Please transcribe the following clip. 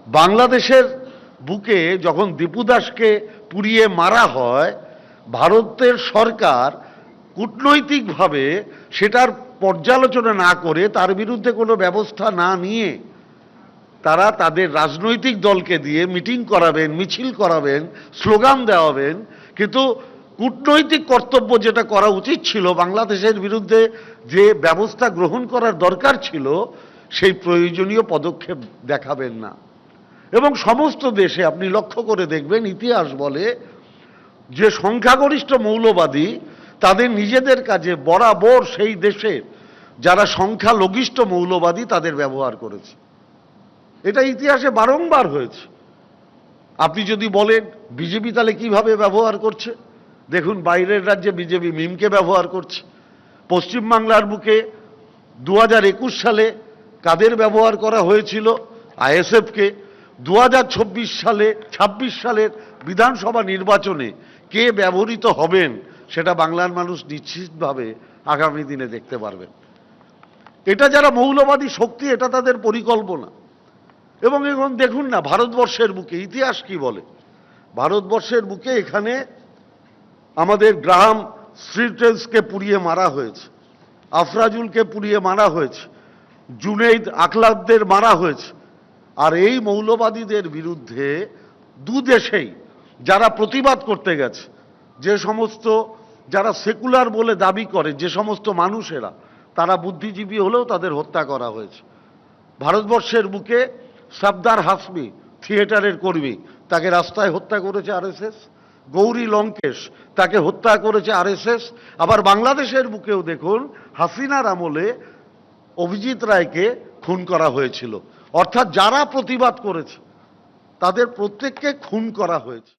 বাংলাদেশের বুকে যখন দীপু দাসকে পুড়িয়ে মারা হয়, ভারতের সরকার কূটনৈতিকভাবে সেটার পর্যালোচনা না করে, তার বিরুদ্ধে কোনো ব্যবস্থা না নিয়ে, তারা তাদের রাজনৈতিক দলকে দিয়ে মিটিং করাবেন, মিছিল করাবেন, স্লোগান দেওয়াবেন, কিন্তু কূটনৈতিক কর্তব্য যেটা করা উচিত ছিল, বাংলাদেশের বিরুদ্ধে যে ব্যবস্থা গ্রহণ করার দরকার ছিল, সেই প্রয়োজনীয় পদক্ষেপ দেখাবেন না। এবং সমস্ত দেশে আপনি লক্ষ্য করে দেখবেন, ইতিহাস বলে যে সংখ্যাগরিষ্ঠ মৌলবাদী তাদের নিজেদের কাজে বরাবর সেই দেশের যারা সংখ্যালঘিষ্ঠ মৌলবাদী তাদের ব্যবহার করেছে। এটা ইতিহাসে বারংবার হয়েছে। আপনি যদি বলেন বিজেপি তাহলে কিভাবে ব্যবহার করছে, দেখুন বাইরের রাজ্যে বিজেপি মিমকে ব্যবহার করছে। পশ্চিমবাংলার বুকে 2021 সালে কাদের ব্যবহার করা হয়েছিল? আইএসএফকে। 2026 সালে 26 সালের বিধানসভা নির্বাচনে কে ব্যবহৃত হবেন সেটা বাংলার মানুষ নিশ্চিতভাবে আগামী দিনে দেখতে পারবেন। এটা যারা মৌলবাদী শক্তি, এটা তাদের পরিকল্পনা। এবং এখন দেখুন না, ভারতবর্ষের বুকে ইতিহাস কি বলে। ভারতবর্ষের বুকে এখানে আমাদের গ্রাহাম স্ট্রিটেলসকে পুড়িয়ে মারা হয়েছে, আফরাজুলকে পুড়িয়ে মারা হয়েছে, জুনেইদ আখলাকদের মারা হয়েছে। আর এই মৌলবাদীদের বিরুদ্ধে দুদেশেই যারা প্রতিবাদ করতে গেছে, যে সমস্ত যারা সেকুলার বলে দাবি করে, যে সমস্ত মানুষেরা, তারা বুদ্ধিজীবী হলেও তাদের হত্যা করা হয়েছে। ভারতবর্ষের বুকে সর্দার হাসমি, থিয়েটারের কর্মী, তাকে রাস্তায় হত্যা করেছে আরএসএস। গৌরী লঙ্কেশ, তাকে হত্যা করেছে আরএসএস। আবার বাংলাদেশের বুকেও দেখুন, হাসিনার আমলে অভিজিৎ রায়কে খুন করা হয়েছিল। অর্থাৎ যারা প্রতিবাদ করেছে তাদের প্রত্যেককে খুন করা হয়েছে।